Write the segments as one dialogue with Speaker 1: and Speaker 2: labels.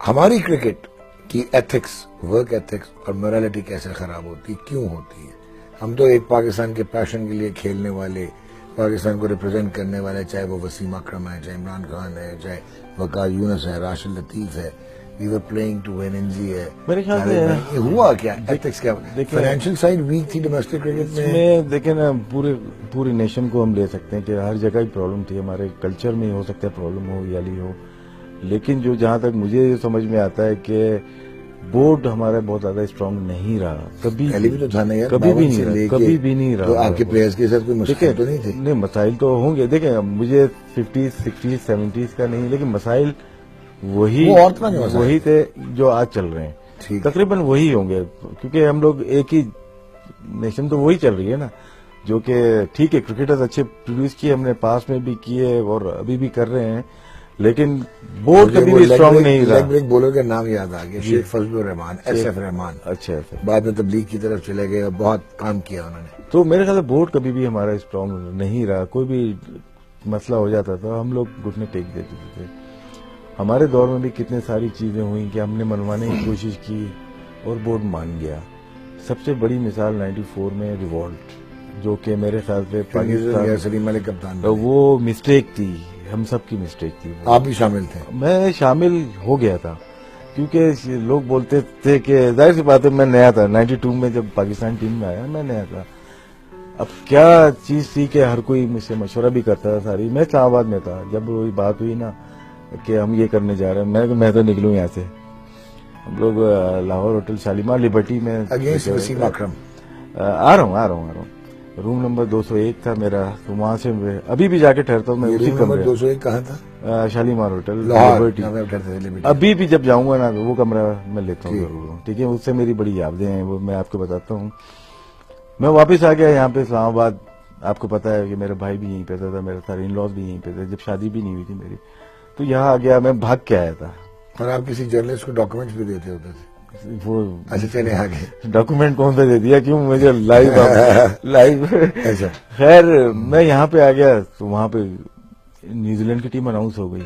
Speaker 1: ہماری کرکٹ کی ethics, work ethics اور morality کیسے خراب ہوتی، کیوں ہوتی ہے؟ ہم تو ایک پاکستان کے پیشن کے لیے کھیلنے والے، پاکستان کو ریپرزینٹ کرنے والے، چاہے وہ وسیم اکرم ہے، چاہے عمران خان ہے، چاہے وقار یونس ہے، راشد لطیف ہے، وی ور پلئنگ ٹو ون انزی ہے،
Speaker 2: میرے خیال سے
Speaker 1: یہ ہوا کیا؟ ایتھکس کیا؟ فائنینشیل سائڈ ویک تھی ڈومیسٹک کرکٹ میں.
Speaker 2: دیکھیں نا، پورے نیشن کو ہم لے سکتے ہیں کہ ہر جگہ ہی پرابلم تھی. ہمارے کلچر میں ہو سکتا ہے پرابلم ہو یا نہیں ہو، لیکن جو جہاں تک مجھے سمجھ میں آتا ہے کہ بورڈ ہمارا بہت زیادہ اسٹرانگ نہیں رہا کبھی
Speaker 1: پہلے بھی تو تھا نا یار،
Speaker 2: کبھی بھی نہیں رہا.
Speaker 1: تو آپ کے پلیئرز کے ساتھ کوئی مسائل تو نہیں تھے؟
Speaker 2: نہیں، مسائل تو ہوں گے. دیکھیں مجھے 50s 60s 70s کا نہیں، لیکن مسائل وہی تھے جو آج چل رہے ہیں، تقریباً وہی ہوں گے، کیونکہ ہم لوگ ایک ہی نیشن تو وہی چل رہی ہے نا. جو کہ ٹھیک ہے، کرکٹرز اچھے پروڈیوس کیے ہم نے، پاس میں بھی کیے اور ابھی بھی کر رہے ہیں، لیکن بورڈ کبھی بھی اسٹرانگ نہیں رہا.
Speaker 1: لیگ بریک بولر کا نام یاد آ گیا، شیخ فضل الرحمان، ایس ایف رحمان.
Speaker 2: اچھا،
Speaker 1: بعد میں تبلیغ کی طرف چلے گئے اور بہت کام کیا انہوں نے.
Speaker 2: تو میرے خیال سے بورڈ کبھی بھی ہمارا اسٹرانگ نہیں رہا. کوئی بھی مسئلہ ہو جاتا تھا ہم لوگ گھٹنے ٹیک دیتے تھے. ہمارے دور میں بھی کتنے ساری چیزیں ہوئیں کہ ہم نے منوانے کی کوشش کی اور بورڈ مان گیا. سب سے بڑی مثال 94 میں ریوالٹ، جو کہ میرے خیال سے پاکستان
Speaker 1: سلیم علی کپتان،
Speaker 2: وہ مسٹیک تھی، ہم سب کی مسٹیک تھی.
Speaker 1: آپ بھی شامل تھے؟
Speaker 2: میں شامل ہو گیا تھا، کیونکہ لوگ بولتے تھے کہ ظاہر سی بات ہے میں نیا تھا. 92 میں جب پاکستان ٹیم میں آیا میں نیا تھا. اب کیا چیز تھی کہ ہر کوئی مجھ سے مشورہ بھی کرتا تھا ساری. میں اسلام آباد میں تھا جب وہی بات ہوئی نا کہ ہم یہ کرنے جا رہے ہیں، میں تو نکلوں یہاں سے. ہم لوگ لاہور ہوٹل شالیمار لبرٹی میں
Speaker 1: اگینسٹ وسیم اکرم
Speaker 2: آ رہا ہوں. روم نمبر 201 تھا میرا، تو وہاں سے ابھی بھی جا کے ٹھہرتا ہوں میں. اسی کمرے
Speaker 1: 201 کہاں تھا؟
Speaker 2: Shalimar hotel
Speaker 1: Liberty.
Speaker 2: ابھی بھی جب جاؤں گا نا وہ کمرہ میں لیتا ہوں ضرور. ٹھیک ہے، اس سے میری بڑی یادیں ہیں، وہ میں آپ کو بتاتا ہوں. میں واپس آ گیا یہاں پہ اسلام آباد. آپ کو پتا ہے کہ میرا بھائی بھی یہیں پہ تھا، میرا سارے ان لاز بھی یہیں پہ تھے، جب شادی بھی نہیں ہوئی تھی میری. تو یہاں آ گیا، میں بھاگ کے آیا تھا.
Speaker 1: اور آپ کسی جرنلسٹ کو ڈاکومنٹس بھی دیتے ہوتے تھے؟
Speaker 2: وہ
Speaker 1: اچھا چلے آگے.
Speaker 2: ڈاکومنٹ کون سا دے دیا، کیوں مجھے لائیو. خیر میں یہاں پہ آ گیا تو وہاں پہ نیوزی لینڈ کی ٹیم اناؤنس ہو گئی.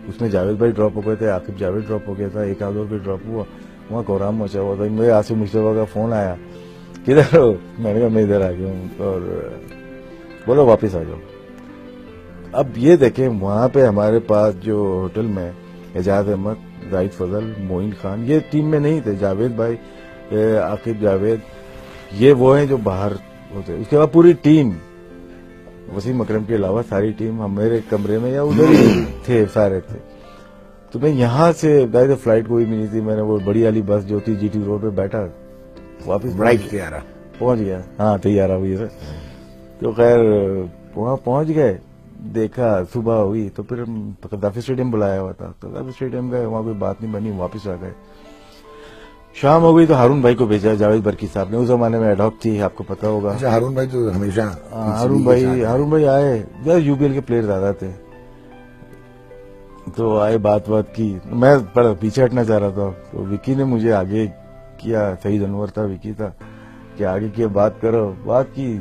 Speaker 2: اس میں جاوید بھائی ڈراپ ہو گئے تھے، عاقب جاوید ڈراپ ہو گیا تھا، ایک آدھ اور بھی ڈراپ ہوا. وہاں کوہرام مچا ہوا تھا. میرے آصف مشتبہ کا فون آیا، کدھر ہو؟ میں نے کہا میں ادھر آ گیا ہوں، اور بولو واپس آ جاؤ. اب یہ دیکھیں وہاں پہ ہمارے پاس جو ہوٹل میں اعجاز احمد، زاہد فضل، معین خان، یہ ٹیم میں نہیں تھے. جاوید بھائی، عاقب جاوید، یہ وہ ہیں جو باہر ہوتے. اس کے بعد پوری ٹیم، وسیم اکرم کے علاوہ ساری ٹیم ہمارے کمرے میں یا ادھر ہی تھے، سارے تھے. تو میں یہاں سے فلائٹ کوئی ملی تھی، میں نے وہ بڑی والی بس جو تھی جی ٹی روڈ پہ بیٹھا، واپس پہنچ گیا. ہاں تیارہ ہوئی ہے. تو خیر وہاں پہنچ گئے، دیکھا صبح ہوئی تو پھر قذافی اسٹیڈیم بلایا ہوا تھا. قذافی اسٹیڈیم گئے، وہاں کوئی بات نہیں بنی، واپس آ گئے. شام ہو گئی تو ہارون بھائی کو بھیجا، جاوید برکی صاحب نے. اس زمانے میں ایڈاک تھی، آپ کو پتا ہوگا.
Speaker 1: ہارون بھائی تو ہمیشہ
Speaker 2: ہارون بھائی آئے، یو بی ایل کے پلیئر زیادہ تھے تو آئے، بات کی. میں پیچھے ہٹنا چاہ رہا تھا تو وکی نے مجھے آگے کیا. سعید انور تھا، وکی تھا، کہ آگے کیا بات کرو. بات کی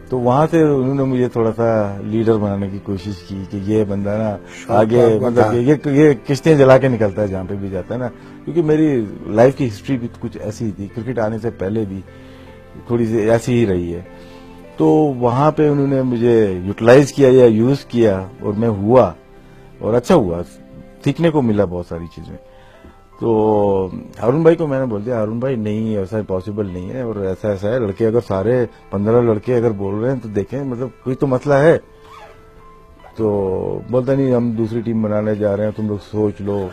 Speaker 2: تو وہاں سے انہوں نے مجھے تھوڑا سا لیڈر بنانے کی کوشش کی کہ یہ بندہ نا آگے، مطلب یہ کشتیاں جلا کے نکلتا ہے جہاں پہ بھی جاتا ہے نا. کیونکہ میری لائف کی ہسٹری بھی کچھ ایسی تھی، کرکٹ آنے سے پہلے بھی تھوڑی سی ایسی ہی رہی ہے. تو وہاں پہ انہوں نے مجھے یوٹیلائز کیا یا یوز کیا، اور میں ہوا، اور اچھا ہوا، سیکھنے کو ملا بہت ساری چیزیں. تو ہارون بھائی کو میں نے بول دیا، ہارون بھائی نہیں ایسا پاسبل نہیں ہے، اور ایسا ہے، لڑکے اگر سارے 15 لڑکے اگر بول رہے ہیں تو دیکھیں مطلب کوئی تو مسئلہ ہے. تو بولتا نہیں ہم دوسری ٹیم بنانے جا رہے ہیں، تم لوگ سوچ لو.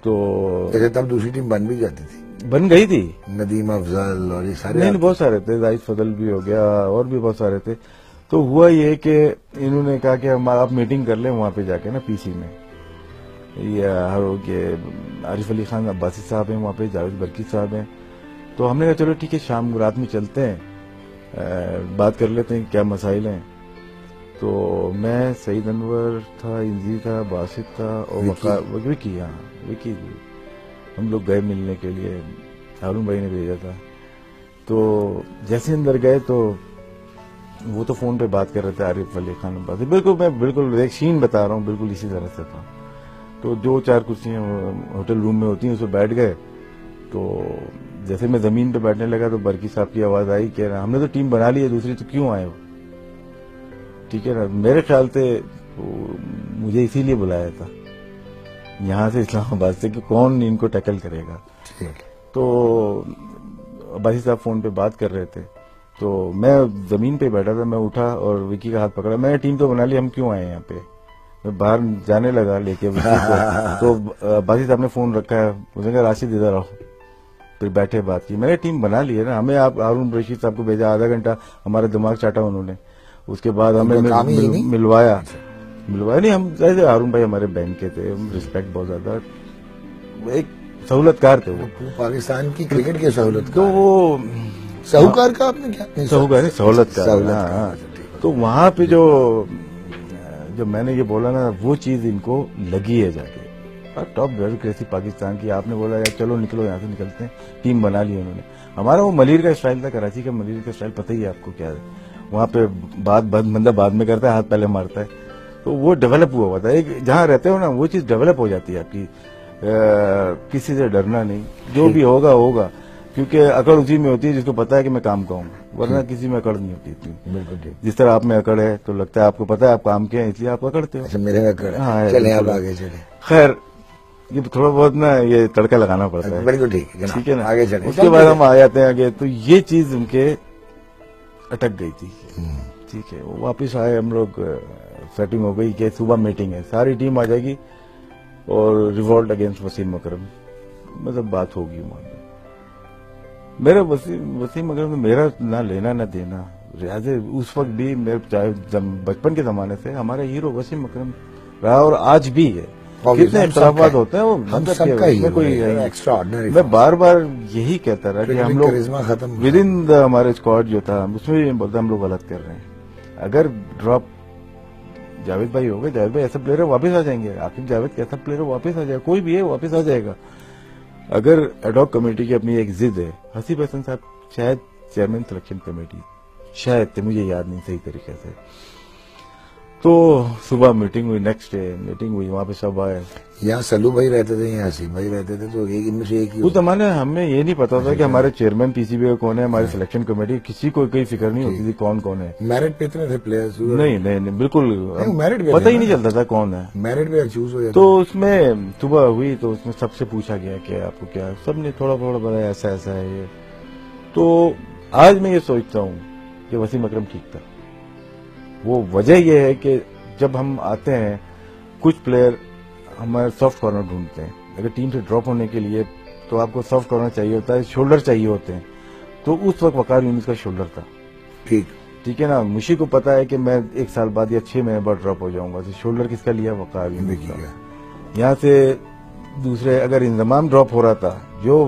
Speaker 2: تو
Speaker 1: تب دوسری ٹیم بن بھی جاتی تھی،
Speaker 2: بن گئی تھی.
Speaker 1: ندیم افضل اور یہ سارے
Speaker 2: نہیں بہت سارے تھے، زاہد فضل بھی ہو گیا اور بھی بہت سارے تھے. تو ہوا یہ کہ انہوں نے کہا کہ آپ میٹنگ کر لیں وہاں پہ جا کے نا پی سی میں. عارف علی خان عباسی صاحب ہیں وہاں پہ، جاوید برکی صاحب ہیں. تو ہم نے کہا چلو ٹھیک ہے، شام رات میں چلتے ہیں، بات کر لیتے ہیں کیا مسائل ہیں. تو میں، سعید انور تھا، انزی تھا، باسط تھا، اور وکی. ہاں وکی، ہم لوگ گئے ملنے کے لیے. ہارون بھائی نے بھیجا تھا. تو جیسے اندر گئے تو وہ تو فون پہ بات کر رہے تھے، عارف علی خان عباسی. بالکل میں ایک سین بتا رہا ہوں، بالکل اسی طرح سے تھا. تو 2-4 کرسیاں ہوٹل روم میں ہوتی ہیں، اس پہ بیٹھ گئے. تو جیسے میں زمین پہ بیٹھنے لگا تو برکی صاحب کی آواز آئی کہ ہم نے تو ٹیم بنا لی ہے دوسری، تو کیوں آئے ہو؟ ٹھیک ہے نا. میرے خیال سے مجھے اسی لیے بلایا تھا یہاں سے اسلام آباد سے کہ کون ان کو ٹیکل کرے گا. تو عباسی صاحب فون پہ بات کر رہے تھے تو میں زمین پہ بیٹھا تھا. میں اٹھا اور وکی کا ہاتھ پکڑا. میں نے ٹیم تو بنا لی، ہم کیوں آئے یہاں پہ؟ میں باہر جانے لگا لے کے وکی کو. تو عباسی صاحب نے فون رکھا ہے، اس نے کہا راشد ادھر آؤ. پھر بیٹھے بات کی. میں نے ٹیم بنا لی ہے نا. ہمیں آپ ہارون رشید صاحب کو بھیجا، آدھا گھنٹہ ہمارا دماغ چاٹا انہوں نے. اس کے بعد ہمیں ملوایا نہیں. ہم جیسے ہارون بھائی ہمارے بینک کے تھے، ریسپیکٹ بہت زیادہ، ایک سہولت کار تھے وہ
Speaker 1: پاکستان کی کرکٹ کے سہولت.
Speaker 2: تو وہ
Speaker 1: سہوکار کا آپ نے کیا
Speaker 2: سہولت کار. تو وہاں پہ جو میں نے یہ بولا نا، وہ چیز ان کو لگی ہے جا کے. ٹاپ بیوروکریسی پاکستان کی. آپ نے بولا یار چلو نکلو یہاں سے، نکلتے ہیں. ٹیم بنا لی انہوں نے. ہمارا وہ ملیر کا اسٹائل تھا، کراچی کا ملیر کا اسٹائل پتہ ہی ہے آپ کو کیا ہے. وہاں پہ بندہ بعد میں کرتا ہے، ہاتھ پہلے مارتا ہے. تو وہ ڈیولپ ہوا تھا. ایک جہاں رہتے ہو نا وہ چیز ڈیولپ ہو جاتی ہے آپ کی. کسی سے ڈرنا نہیں، جو بھی ہوگا ہوگا. کیونکہ اکڑ اسی میں ہوتی ہے جس کو پتا ہے کہ میں کام کہوں گا، ورنہ کسی میں اکڑ نہیں ہوتی اتنی.
Speaker 1: بالکل
Speaker 2: جس طرح آپ میں اکڑ ہے تو لگتا ہے آپ کو پتا ہے آپ کام کیا ہے، اس لیے آپ اکڑتے ہو.
Speaker 1: میرے میں اکڑ ہے. چلیں آپ آگے چلیں.
Speaker 2: خیر یہ تھوڑا بہت نا یہ تڑکا لگانا پڑتا ہے.
Speaker 1: بالکل ٹھیک ہے نا، آگے چلیں.
Speaker 2: اس کے بعد ہم آ جاتے ہیں آگے. تو یہ چیز ان کے اٹک گئی تھی. ٹھیک ہے. واپس آئے ہم لوگ، سیٹنگ ہو گئی کہ صبح میٹنگ ہے، ساری ٹیم آ جائے گی اور ریوولٹ اگینسٹ وسیم اکرم، مطلب بات ہوگی وہاں پہ. میرا وسیم اکرم میرا نہ لینا نہ دینا. ریاض اس وقت بھی چاہے بچپن کے زمانے سے ہمارا ہیرو وسیم اکرم رہا اور آج بھی ہے. کتنے اختلافات ہوتے ہیں وہ میں بار بار یہی کہتا رہا کہ ہم لوگ ود ان ہمارے اسکواڈ جو تھا اس میں بولتا ہم لوگ غلط کر رہے ہیں. اگر ڈراپ جاوید بھائی ہو گئے، جاوید بھائی ایسا پلیئر ہے واپس آ جائیں گے. عاقب جاوید کیسا پلیئر ہے واپس آ جائے گا، کوئی بھی ہے واپس آ جائے گا. اگر ایڈاک کمیٹی کی اپنی ایک ضد ہے، حسیب حسن صاحب شاید چیئرمین سلیکشن کمیٹی شاید تھے، مجھے یاد نہیں صحیح طریقے سے. تو صبح میٹنگ ہوئی، نیکسٹ ڈے میٹنگ ہوئی، وہاں پہ سب آئے.
Speaker 1: یہاں سلو بھائی رہتے تھے، یہاں حسین بھائی رہتے تھے. تو ان میں سے ایک ہی
Speaker 2: اس زمانے ہمیں یہ نہیں پتا تھا کہ ہمارے چیئرمین پی سی بی کون ہے، ہماری سلیکشن کمیٹی، کسی کو کوئی فکر نہیں ہوتی تھی کون کون ہے.
Speaker 1: میرٹ پہ اتنے تھے پلیئرز؟
Speaker 2: نہیں بالکل پتہ ہی نہیں چلتا تھا کون ہے.
Speaker 1: میرٹ پہ چوز ہو جاتا.
Speaker 2: تو اس میں صبح ہوئی تو اس میں سب سے پوچھا گیا کہ آپ کو کیا، سب نے تھوڑا تھوڑا بتایا ایسا ایسا ہے یہ. تو آج میں یہ سوچتا ہوں کہ وسیم اکرم ٹھیک تھا. وہ وجہ یہ ہے کہ جب ہم آتے ہیں کچھ پلیئر ہمارے سافٹ کارنر ڈھونڈتے ہیں. اگر ٹیم سے ڈراپ ہونے کے لیے تو آپ کو سافٹ کارنر چاہیے ہوتا ہے، شولڈر چاہیے ہوتے ہیں. تو اس وقت وقار یونس کا شولڈر تھا. ٹھیک ہے نا. مشی کو پتا ہے کہ میں 1 سال بعد یا 6 مہینے بعد ڈراپ ہو جاؤں گا. تو شولڈر کس کا لیا؟ وقار یونس کا. یہاں سے دوسرے اگر انضمام ڈراپ ہو رہا تھا جو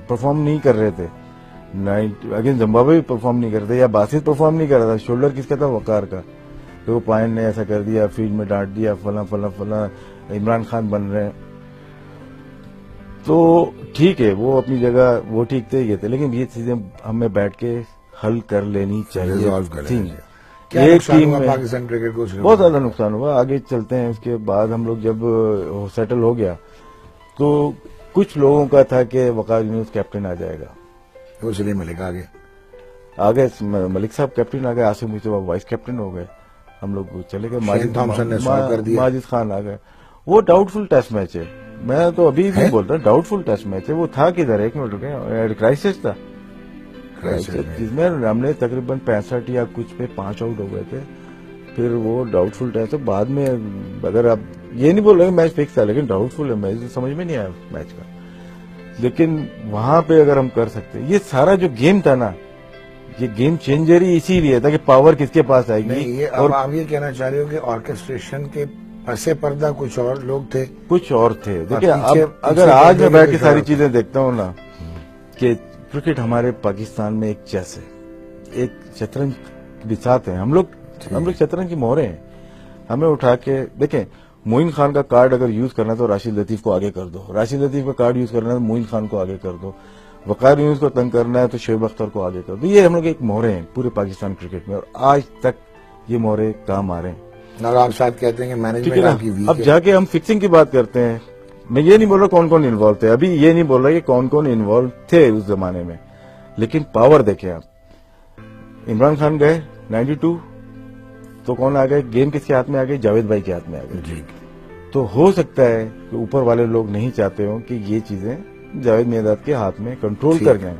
Speaker 2: پرفارم نہیں کر رہے تھے، اگین زمبابوے بھی پرفارم نہیں کر رہے تھے یا باسط پرفارم نہیں کر رہا تھا، شولڈر کس کا تھا؟ وقار کا. تو پوائنٹ نے ایسا کر دیا، فیلڈ میں ڈانٹ دیا، فلاں فلاں فلاں، عمران خان بن رہے ہیں. تو ٹھیک ہے وہ اپنی جگہ وہ ٹھیک تھے یہ تھے، لیکن یہ چیزیں ہمیں بیٹھ کے حل کر لینی چاہیے. ایک ٹیم میں
Speaker 1: پاکستان کرکٹ کو
Speaker 2: بہت زیادہ نقصان ہوا. آگے چلتے ہیں. اس کے بعد ہم لوگ جب سیٹل ہو گیا تو کچھ لوگوں کا تھا کہ وقار یونس کیپٹن آ جائے گا.
Speaker 1: سلیم ملک
Speaker 2: آگے ملک صاحب کیپٹن آ گئے، آصف مصطفیٰ وائس کیپٹن ہو گئے. ہم لوگ چلے گئے. ماجد خان آ گئے. وہ ڈاؤٹ فل ٹیسٹ میچ ہے. میں تو ابھی بھی بولتا ہوں ڈاؤٹ فل ٹیسٹ میچ ہے. وہ تھا کدھر؟ 1 منٹ رکے. کرائسس تھا جس میں ہم نے تقریباً 65 یا کچھ پہ 5 آؤٹ ہو گئے تھے. پھر وہ ڈاؤٹ فل ٹیسٹ ہے. بعد میں اگر آپ یہ نہیں بول رہے میچ فکس تھا، لیکن ڈاؤٹ فل ہے میچ، سمجھ میں نہیں آیا میچ کا. لیکن وہاں پہ اگر ہم کر سکتے، یہ سارا جو گیم تھا نا، یہ گیم چینجر ہی اسی لیے تھا کہ پاور کس کے پاس آئے گی.
Speaker 1: اور آپ یہ کہنا چاہ رہے ہو کہ آرکیسٹریشن کے پس پردہ کچھ اور لوگ تھے،
Speaker 2: کچھ اور تھے. دیکھیں اگر آج میں بیٹھ کے ساری چیزیں دیکھتا ہوں نا کہ کرکٹ ہمارے پاکستان میں ایک چیس ہے، ایک شطرنج بساط ہے. ہم لوگ شطرنج کی مہرے ہیں. ہمیں اٹھا کے دیکھیں، معین خان کا کارڈ اگر یوز کرنا ہے تو راشد لطیف کو آگے کر دو، راشد لطیف کا کارڈ یوز کرنا ہے تو معین خان کو آگے کر دو، وقار یونس کو تنگ کرنا ہے تو شعیب اختر کو آگے کر دو. یہ ہم لوگ ایک مہرے ہیں پورے پاکستان کرکٹ میں، اور آج تک یہ مہرے کام آ رہے ہیں.
Speaker 1: اور آپ صاحب کہتے ہیں کہ
Speaker 2: ٹھیک ہے
Speaker 1: مینجمنٹ
Speaker 2: نا.
Speaker 1: آپ کی ویک
Speaker 2: اب
Speaker 1: ہے.
Speaker 2: جا کے ہم فکسنگ کی بات کرتے ہیں. میں یہ نہیں بول رہا کون کون انوالو تھے, ابھی یہ نہیں بول رہا کہ کون کون انوالو تھے اس زمانے میں, لیکن پاور دیکھیں آپ. عمران خان گئے 92 تو کون آ گئے, گیم کس کے ہاتھ میں آ گئی, جاوید بھائی کے ہاتھ میں آ گئی.
Speaker 1: جی
Speaker 2: تو ہو سکتا ہے کہ اوپر والے لوگ نہیں چاہتے ہوں کہ یہ چیزیں جاوید میانداد کے ہاتھ میں کنٹرول
Speaker 1: ٹھیک
Speaker 2: کر جائیں.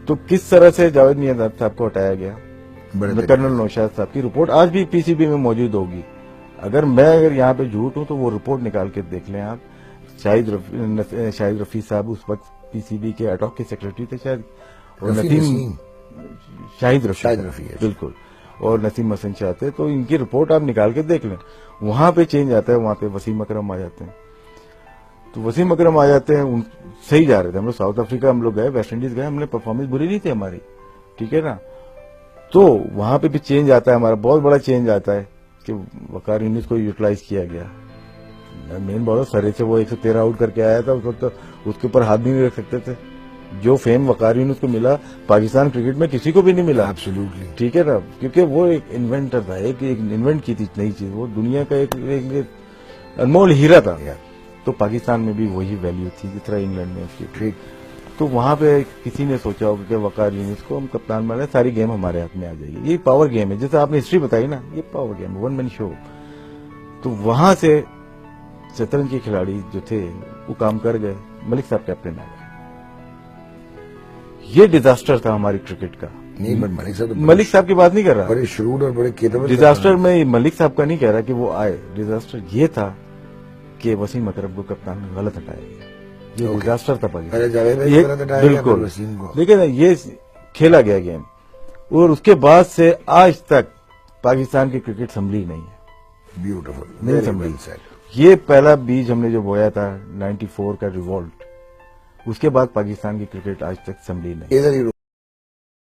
Speaker 2: تو کس طرح سے جاوید میانداد صاحب کو ہٹایا گیا.
Speaker 1: بڑے
Speaker 2: کرنل نوشاد صاحب کی رپورٹ آج بھی پی سی بی میں موجود ہوگی. اگر یہاں پہ جھوٹ ہوں تو وہ رپورٹ نکال کے دیکھ لیں آپ. شاہد رفیع صاحب اس وقت پی سی بی کے اٹاک کے سیکرٹری تھے شاید, اور نسیم شاہد رفیع بالکل, اور نسیم حسن شاہ تھے. تو ان کی رپورٹ آپ نکال کے دیکھ لیں, وہاں پہ چینج آتا ہے. وہاں پہ وسیم اکرم آ جاتے ہیں. تو وسیم اکرم آ جاتے ہیں, صحیح جا رہے تھے. ہم لوگ ساؤتھ افریقہ ہم لوگ گئے, ویسٹ انڈیز گئے, ہم نے پرفارمنس بری نہیں تھی ہماری, ٹھیک ہے نا. تو وہاں پہ بھی چینج آتا ہے, ہمارا بہت بڑا چینج آتا ہے کہ وقار یونس کو یوٹیلائز کیا گیا. مین بالر سرے سے وہ 113 آؤٹ کر کے آیا تھا, اس وقت اس کے اوپر ہاتھ بھی نہیں رکھ سکتے تھے. جو فیم وقار یونس کو ملا پاکستان کرکٹ میں کسی کو بھی نہیں ملا.
Speaker 1: ایبسولوٹلی.
Speaker 2: ٹھیک ہے نا, کیونکہ وہ ایک انوینٹر تھا, ایک انوینٹ کی تھی نئی چیز, وہ دنیا کا ایک انمول ہیرا تھا. تو پاکستان میں بھی وہی ویلیو تھی جس طرح انگلینڈ میں اس کی.
Speaker 1: ٹھیک.
Speaker 2: تو وہاں پہ کسی نے سوچا ہوگا کہ وقار یونس کو ہم کپتان بنائیں, ساری گیم ہمارے ہاتھ میں آ جائے گی. یہ پاور گیم ہے, جیسے آپ نے ہسٹری بتائی نا, یہ پاور گیم ہے, ون مین شو. تو وہاں سے شطرنج کے کھلاڑی جو تھے وہ کام کر گئے, ملک صاحب کیپٹن آ گئے. یہ ڈیزاسٹر تھا ہماری کرکٹ کا.
Speaker 1: نہیں بٹ
Speaker 2: ملک صاحب کی بات نہیں کر رہا,
Speaker 1: بڑے شروع اور بڑے کیپیبل.
Speaker 2: ڈیزاسٹر میں ملک صاحب کا نہیں کہہ رہا کہ وہ آئے. ڈیزاسٹر یہ تھا کہ وسیم اکرم کو کپتان غلط ہٹایا گیا. یہ ڈیزاسٹر تھا بالکل. دیکھیں نا, یہ کھیلا گیا گیم, اور اس کے بعد سے آج تک پاکستان کی کرکٹ سنبھلی نہیں ہے.
Speaker 1: بیوٹیفل.
Speaker 2: نہیں سنبھلی. یہ پہلا بیج ہم نے جو بویا تھا 94 کا ریوولٹ, اس کے بعد پاکستان کی کرکٹ آج تک سنبھلی نہیں.